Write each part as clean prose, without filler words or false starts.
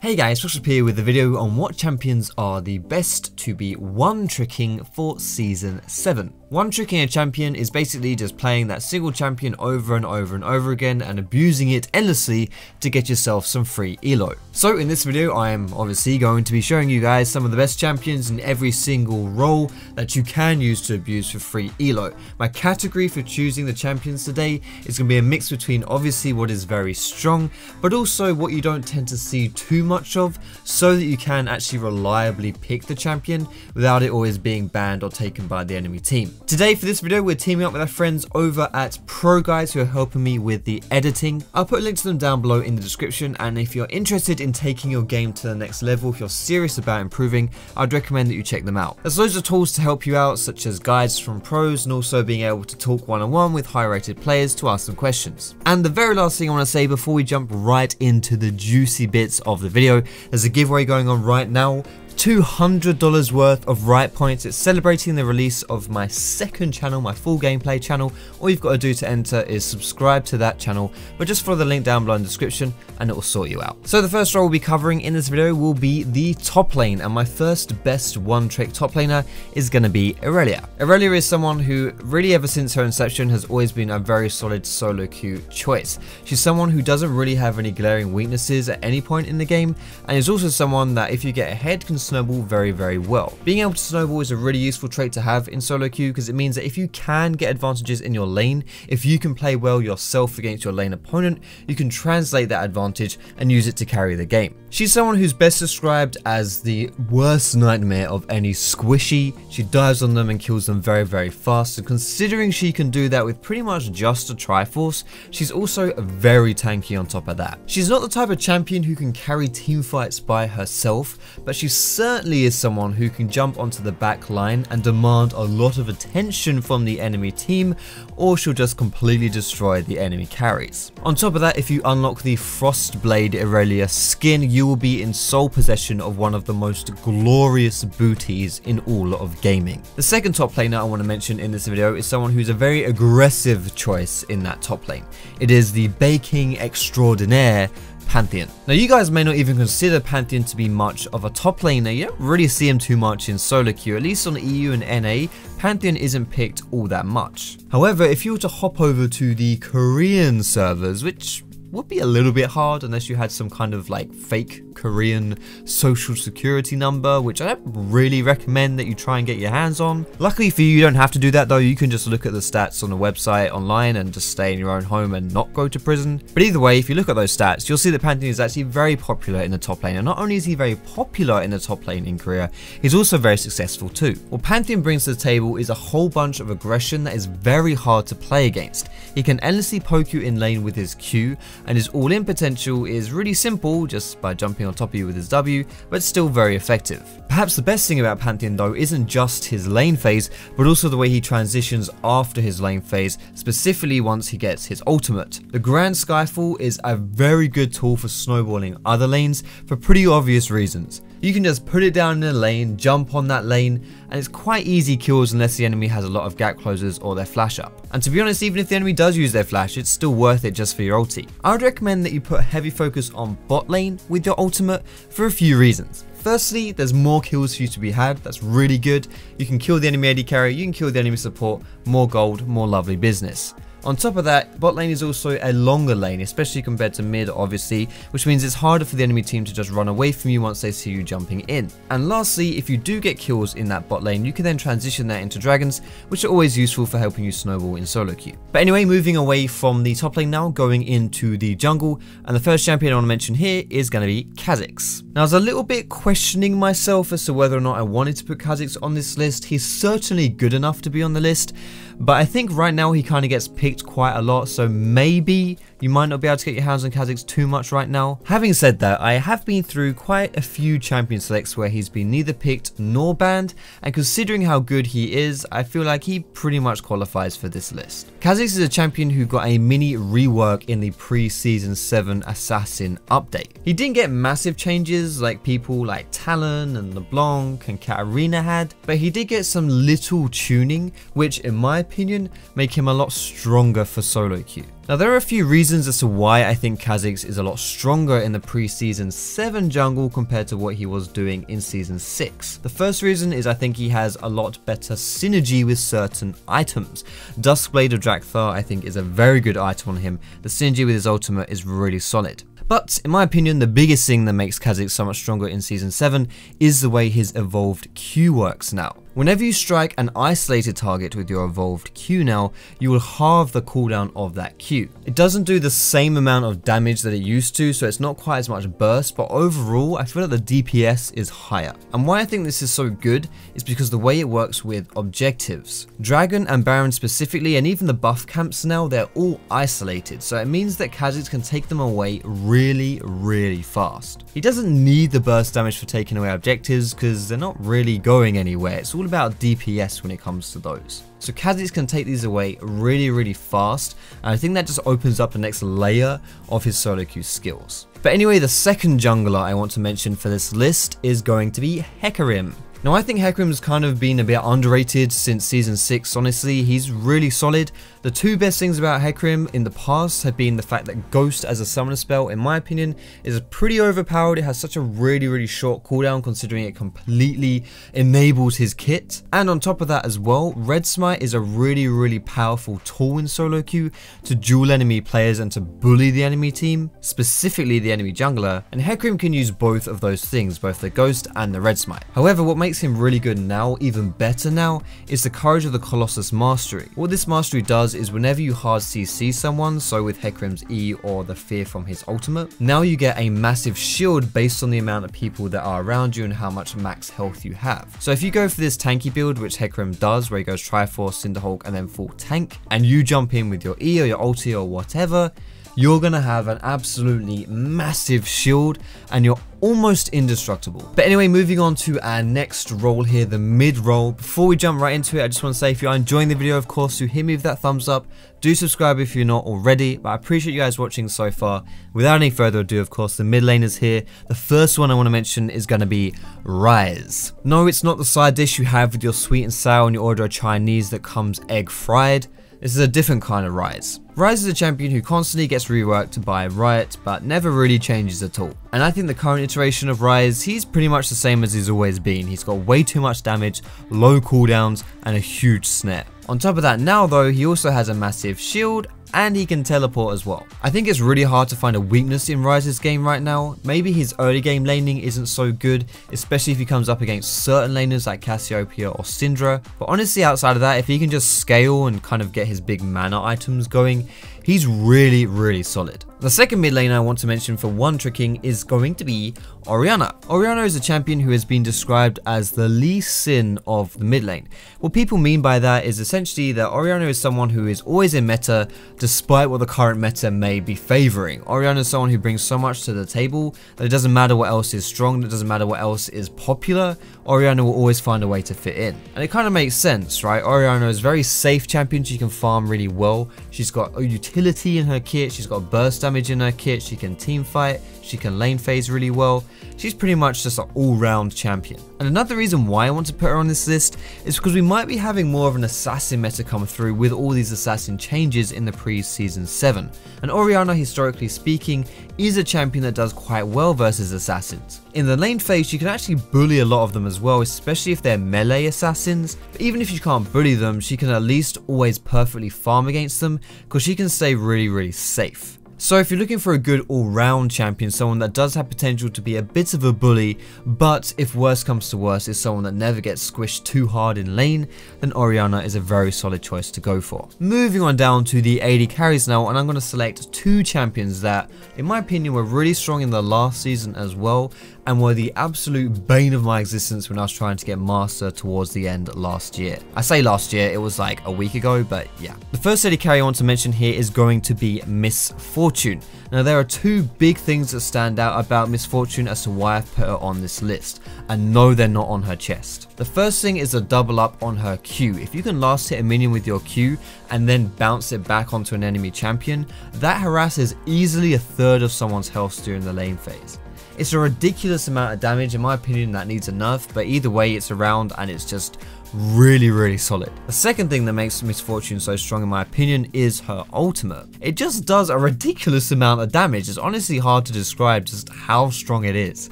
Hey guys, Foxdrop here with a video on what champions are the best to be one-tricking for Season 7. One-tricking a champion is basically just playing that single champion over and over and over again and abusing it endlessly to get yourself some free elo. So in this video I am obviously going to be showing you guys some of the best champions in every single role that you can use to abuse for free elo. My category for choosing the champions today is going to be a mix between obviously what is very strong but also what you don't tend to see too much of, so that you can actually reliably pick the champion without it always being banned or taken by the enemy team. Today for this video we're teaming up with our friends over at Pro Guys who are helping me with the editing. I'll put a link to them down below in the description, and if you're interested in taking your game to the next level, if you're serious about improving, I'd recommend that you check them out. There's loads of tools to help you out, such as guides from pros and also being able to talk one-on-one with high rated players to ask them questions. And the very last thing I want to say before we jump right into the juicy bits of the video, there's a giveaway going on right now. $200 worth of right points. It's celebrating the release of my second channel, my full gameplay channel. All you've got to do to enter is subscribe to that channel, but just follow the link down below in the description and it will sort you out. So the first role we'll be covering in this video will be the top lane, and my first best one trick top laner is going to be Irelia. Irelia is someone who really ever since her inception has always been a very solid solo queue choice. She's someone who doesn't really have any glaring weaknesses at any point in the game, and is also someone that if you get ahead can snowball very well. Being able to snowball is a really useful trait to have in solo queue because it means that if you can get advantages in your lane, if you can play well yourself against your lane opponent, you can translate that advantage and use it to carry the game. She's someone who's best described as the worst nightmare of any squishy. She dives on them and kills them very fast, and considering she can do that with pretty much just a Triforce, she's also very tanky on top of that. She's not the type of champion who can carry team fights by herself, but she certainly is someone who can jump onto the back line and demand a lot of attention from the enemy team, or she'll just completely destroy the enemy carries. On top of that, if you unlock the Frostblade Irelia skin, you will be in sole possession of one of the most glorious booties in all of gaming. The second top laner I want to mention in this video is someone who's a very aggressive choice in that top lane. It is the baking extraordinaire, Pantheon. Now you guys may not even consider Pantheon to be much of a top laner. You don't really see him too much in solo queue, at least on EU and NA. Pantheon isn't picked all that much. However, if you were to hop over to the Korean servers, which would be a little bit hard unless you had some kind of like fake Korean social security number, which I don't really recommend that you try and get your hands on. Luckily for you, you don't have to do that though. You can just look at the stats on the website online and just stay in your own home and not go to prison. But either way, if you look at those stats, you'll see that Pantheon is actually very popular in the top lane. And not only is he very popular in the top lane in Korea, he's also very successful too. What Pantheon brings to the table is a whole bunch of aggression that is very hard to play against. He can endlessly poke you in lane with his Q, and his all-in potential is really simple, just by jumping on top of you with his W, but still very effective. Perhaps the best thing about Pantheon though isn't just his lane phase, but also the way he transitions after his lane phase, specifically once he gets his ultimate. The Grand Skyfall is a very good tool for snowballing other lanes for pretty obvious reasons. You can just put it down in a lane, jump on that lane, and it's quite easy kills unless the enemy has a lot of gap closers or their flash up. And to be honest, even if the enemy does use their flash, it's still worth it just for your ulti. I would recommend that you put heavy focus on bot lane with your ultimate for a few reasons. Firstly, there's more kills for you to be had. That's really good. You can kill the enemy AD carry, you can kill the enemy support, more gold, more lovely business. On top of that, bot lane is also a longer lane, especially compared to mid obviously, which means it's harder for the enemy team to just run away from you once they see you jumping in. And lastly, if you do get kills in that bot lane, you can then transition that into dragons, which are always useful for helping you snowball in solo queue. But anyway, moving away from the top lane now, going into the jungle, and the first champion I want to mention here is going to be Kazakhs. Now I was a little bit questioning myself as to whether or not I wanted to put Kazakhs on this list. He's certainly good enough to be on the list, but I think right now he kind of gets picked quite a lot, so maybe you might not be able to get your hands on Kazakhs too much right now. Having said that, I have been through quite a few champion selects where he's been neither picked nor banned, and considering how good he is, I feel like he pretty much qualifies for this list. Kazakhs is a champion who got a mini rework in the pre-season 7 Assassin update. He didn't get massive changes like people like Talon and LeBlanc and Katarina had, but he did get some little tuning, which in my opinion make him a lot stronger stronger for solo queue. Now there are a few reasons as to why I think Kazakhs is a lot stronger in the pre-season 7 jungle compared to what he was doing in season 6. The first reason is I think he has a lot better synergy with certain items. Duskblade of Drakthar I think is a very good item on him. The synergy with his ultimate is really solid. But in my opinion, the biggest thing that makes Kazakhs so much stronger in season 7 is the way his evolved Q works now. Whenever you strike an isolated target with your evolved Q now, you will halve the cooldown of that Q. It doesn't do the same amount of damage that it used to, so it's not quite as much burst, but overall I feel like the DPS is higher. And why I think this is so good is because the way it works with objectives. Dragon and Baron specifically, and even the buff camps now, they're all isolated, so it means that Kazakhs can take them away really fast. He doesn't need the burst damage for taking away objectives because they're not really going anywhere. It's all about DPS when it comes to those. So Kazakhs can take these away really fast, and I think that just opens up the next layer of his solo queue skills. But anyway, the second jungler I want to mention for this list is going to be Hecarim. Now I think Hecarim's kind of been a bit underrated since season 6, honestly. He's really solid. The two best things about Hecarim in the past have been the fact that Ghost as a summoner spell, in my opinion, is pretty overpowered. It has such a really short cooldown considering it completely enables his kit. And on top of that as well, Red Smite is a really powerful tool in solo queue to duel enemy players and to bully the enemy team, specifically the enemy jungler, and Hecarim can use both of those things, both the Ghost and the Red Smite. However, what makes him really good now, even better now, is the Courage of the Colossus mastery. What this mastery does is whenever you hard CC someone, so with Hecarim's E or the fear from his ultimate, now you get a massive shield based on the amount of people that are around you and how much max health you have. So if you go for this tanky build, which Hecarim does, where he goes Triforce, Cinderhulk and then full tank, and you jump in with your E or your ulti or whatever, you're gonna have an absolutely massive shield and you're almost indestructible. But anyway, moving on to our next role here, the mid role. Before we jump right into it, I just want to say if you are enjoying the video, of course, do hit me with that thumbs up. Do subscribe if you're not already, but I appreciate you guys watching so far. Without any further ado, of course, the mid lane is here. The first one I want to mention is going to be Ryze. No, it's not the side dish you have with your sweet and sour when you order a Chinese that comes egg fried. This is a different kind of Ryze. Ryze is a champion who constantly gets reworked by Riot, but never really changes at all. And I think the current iteration of Ryze, he's pretty much the same as he's always been. He's got way too much damage, low cooldowns, and a huge snare. On top of that now though, he also has a massive shield, and he can teleport as well. I think it's really hard to find a weakness in Ryze's game right now. Maybe his early game laning isn't so good, especially if he comes up against certain laners like Cassiopeia or Syndra. But honestly, outside of that, if he can just scale and kind of get his big mana items going, he's really solid. The second mid lane I want to mention for one-tricking is going to be Oriana. Oriana is a champion who has been described as the Lee Sin of the mid lane. What people mean by that is essentially that Oriana is someone who is always in meta despite what the current meta may be favoring. Oriana is someone who brings so much to the table that it doesn't matter what else is strong, it doesn't matter what else is popular, Oriana will always find a way to fit in. And it kind of makes sense, right? Oriana is a very safe champion, she can farm really well, she's got a utility in her kit, she's got burst damage in her kit, she can team fight, she can lane phase really well. She's pretty much just an all-round champion. And another reason why I want to put her on this list is because we might be having more of an assassin meta come through with all these assassin changes in the pre-season 7. And Oriana, historically speaking, is a champion that does quite well versus assassins. In the lane phase, you can actually bully a lot of them as well, especially if they're melee assassins. But even if you can't bully them, she can at least always perfectly farm against them because she can stay really safe. So if you're looking for a good all-round champion, someone that does have potential to be a bit of a bully, but if worse comes to worse is someone that never gets squished too hard in lane, then Oriana is a very solid choice to go for. Moving on down to the AD carries now, and I'm going to select two champions that, in my opinion, were really strong in the last season as well, and were the absolute bane of my existence when I was trying to get Master towards the end last year. I say last year, it was like a week ago, but yeah. The first AD carry I want to mention here is going to be Miss Fortune. Now there are two big things that stand out about Miss Fortune as to why I've put her on this list, and no, they're not on her chest. The first thing is a double up on her Q. If you can last hit a minion with your Q and then bounce it back onto an enemy champion, that harasses easily a third of someone's health during the lane phase. It's a ridiculous amount of damage, in my opinion, that needs a nerf, but either way it's around and it's just really solid. The second thing that makes Miss Fortune so strong in my opinion is her ultimate. It just does a ridiculous amount of damage. It's honestly hard to describe just how strong it is.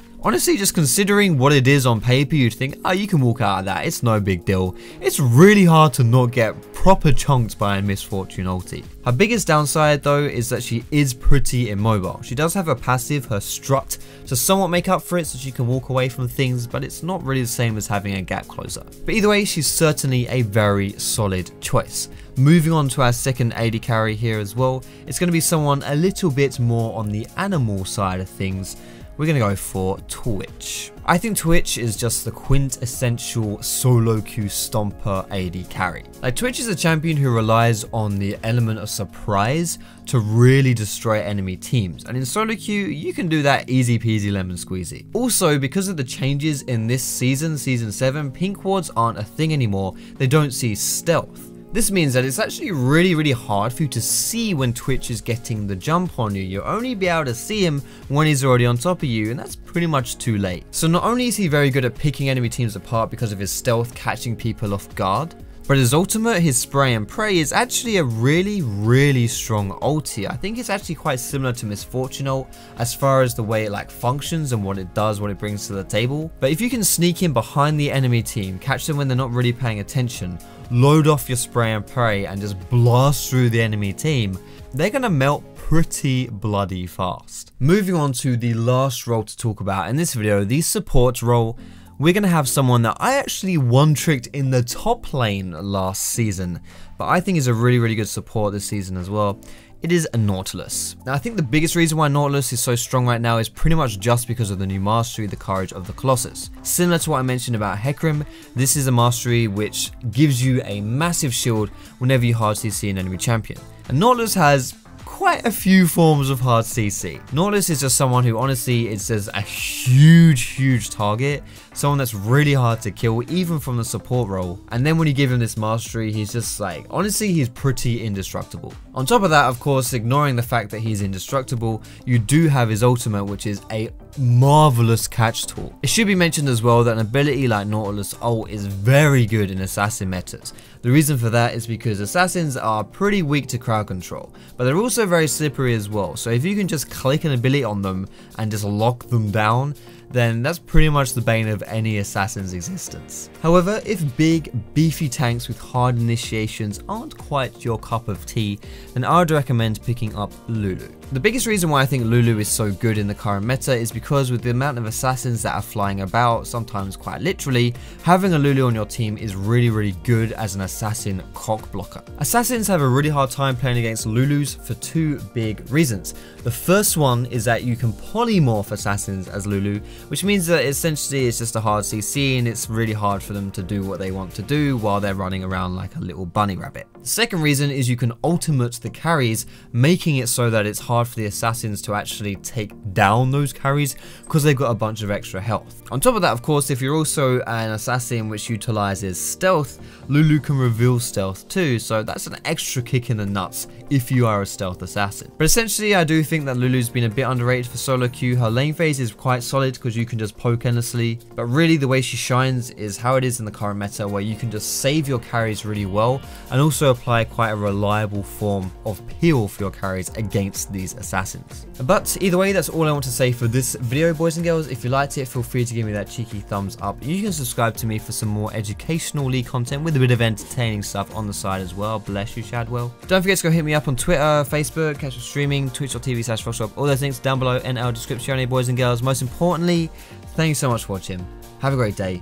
Honestly, just considering what it is on paper, you'd think, oh, you can walk out of that, it's no big deal. It's really hard to not get proper chunked by a Miss Fortune ulti. Her biggest downside though is that she is pretty immobile. She does have a passive, her strut, to somewhat make up for it so she can walk away from things, but it's not really the same as having a gap closer. But either way, she's certainly a very solid choice. Moving on to our second AD carry here as well, it's going to be someone a little bit more on the animal side of things. We're going to go for Twitch. I think Twitch is just the quintessential solo queue stomper AD carry. Like, Twitch is a champion who relies on the element of surprise to really destroy enemy teams, and in solo queue you can do that easy peasy lemon squeezy. Also, because of the changes in this season, season 7, pink wards aren't a thing anymore. They don't see stealth. This means that it's actually really hard for you to see when Twitch is getting the jump on you. You'll only be able to see him when he's already on top of you, and that's pretty much too late. So not only is he very good at picking enemy teams apart because of his stealth catching people off guard, but his ultimate, his spray and pray, is actually a really strong ulti. I think it's actually quite similar to Miss Fortune ult as far as the way it like functions and what it does, what it brings to the table. But if you can sneak in behind the enemy team, catch them when they're not really paying attention, load off your spray and pray and just blast through the enemy team, they're gonna melt pretty bloody fast. Moving on to the last role to talk about in this video, the support role. We're going to have someone that I actually one-tricked in the top lane last season, but I think is a really good support this season as well. It is a Nautilus. Now, I think the biggest reason why Nautilus is so strong right now is pretty much just because of the new mastery, the Courage of the Colossus. Similar to what I mentioned about Hecarim, this is a mastery which gives you a massive shield whenever you hard CC an enemy champion. And Nautilus has quite a few forms of hard CC. Nautilus is just someone who honestly is just a huge target, someone that's really hard to kill even from the support role, and then when you give him this mastery, he's just like, honestly, he's pretty indestructible. On top of that, of course, ignoring the fact that he's indestructible, you do have his ultimate, which is a marvelous catch tool. It should be mentioned as well that an ability like Nautilus ult is very good in assassin metas. The reason for that is because assassins are pretty weak to crowd control, but they're also very slippery as well. So if you can just click an ability on them and just lock them down, then that's pretty much the bane of any assassin's existence. However, if big, beefy tanks with hard initiations aren't quite your cup of tea, then I would recommend picking up Lulu. The biggest reason why I think Lulu is so good in the current meta is because with the amount of assassins that are flying about, sometimes quite literally, having a Lulu on your team is really good as an assassin cock blocker. Assassins have a really hard time playing against Lulus for two big reasons. The first one is that you can polymorph assassins as Lulu, which means that essentially it's just a hard CC and it's really hard for them to do what they want to do while they're running around like a little bunny rabbit. The second reason is you can ultimate the carries, making it so that it's hard for the assassins to actually take down those carries because they've got a bunch of extra health. On top of that, of course, if you're also an assassin which utilizes stealth, Lulu can reveal stealth too, so that's an extra kick in the nuts if you are a stealth assassin. But essentially, I do think that Lulu's been a bit underrated for solo queue. Her lane phase is quite solid because you can just poke endlessly, but really the way she shines is how it is in the current meta, where you can just save your carries really well and also apply quite a reliable form of peel for your carries against these assassins. But either way, that's all I want to say for this video, boys and girls. If you liked it, feel free to give me that cheeky thumbs up. You can subscribe to me for some more educational league content with a bit of entertaining stuff on the side as well. Bless you, Shadwell. Don't forget to go hit me up on Twitter, Facebook, catch me streaming, twitch.tv/Foxdrop, all those links down below in our description, boys and girls. Most importantly, thank you so much for watching. Have a great day,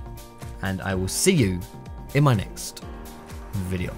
and I will see you in my next video.